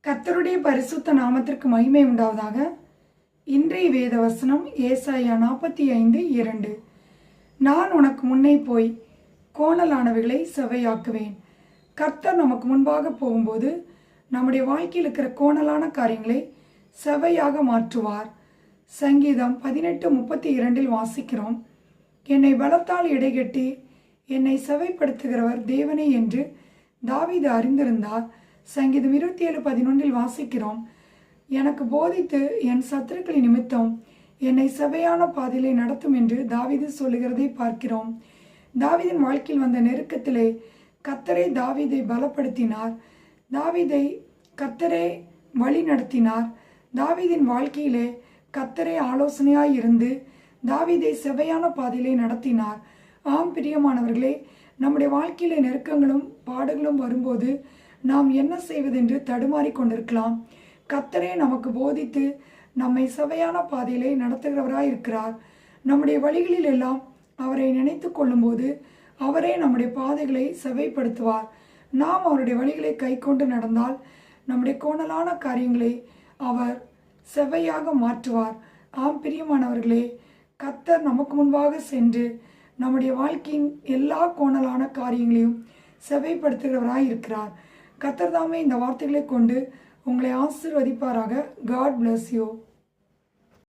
கர்த்தருடைய பரிசுத்த நாமத்திற்கு மகிமை உண்டாவதாக. இன்றைய வேத வசனம் ஏசாயா 45:2. நான் உனக்கு முன்னே போய் கோணலானவைகளை செவ்வையாக்குவேன். கர்த்தர் நமக்கு முன்பாக போகும்போது நம்முடைய வாழ்க்கையில் இருக்கிற கோணலான காரியங்களை செவ்வையாக மாற்றுவார். சங்கீதம் 18:32 வாசிக்கிறோம், என்னை பலத்தால் இடைகட்டி என்னை செவ்வைப்படுத்துகிறவர் தேவனே என்று தாவீது அறிந்திருந்தார். சங்கீதம் 27:11 வாசிக்கிறோம், எனக்கு போதித்து என் சத்துருக்களின் நிமித்தம் என்னை செவ்வையான பாதையிலே நடத்தும் என்று தாவீது சொல்லுகிறதை பார்க்கிறோம். தாவீதின் வாழ்க்கையில் வந்த நெருக்கத்திலே கர்த்தரே தாவீதை பலப்படுத்தினார். தாவீதை கர்த்தரே வழி நடத்தினார். தாவீதின் வாழ்க்கையிலே கர்த்தரே ஆலோசனையாய் இருந்து தாவீதை செவ்வையான பாதையிலே நடத்தினார். ஆம் பிரியமானவர்களே, நம்முடைய வாழ்க்கையிலே நெருக்கங்களும் பாடுகளும் வரும்போது நாம் என்ன செய்வதென்று தடுமாறி கொண்டிருக்கலாம். கர்த்தரே நமக்கு போதித்து நம்மை செவ்வையான பாதையிலே நடத்துகிறவராய் இருக்கிறார். நம்முடைய வழிகளில் எல்லாம் அவரை நினைத்து கொள்ளும்போது அவரே நம்முடைய பாதைகளை செவ்வைப்படுத்துவார். நாம் அவருடைய வழிகளை கை கொண்டு நடந்தால் நம்முடைய கோணலான காரியங்களை அவர் செவ்வையாக மாற்றுவார். ஆம் பிரியமானவர்களே, கர்த்தர் நமக்கு முன்பாக சென்று நம்முடைய வாழ்க்கையின் எல்லா கோணலான காரியங்களையும் செவ்வைப்படுத்துகிறவராய் இருக்கிறார். கர்த்தர் தாமே இந்த வார்த்தைகளை கொண்டு உங்களை ஆசீர்வதிப்பாராக. God bless you.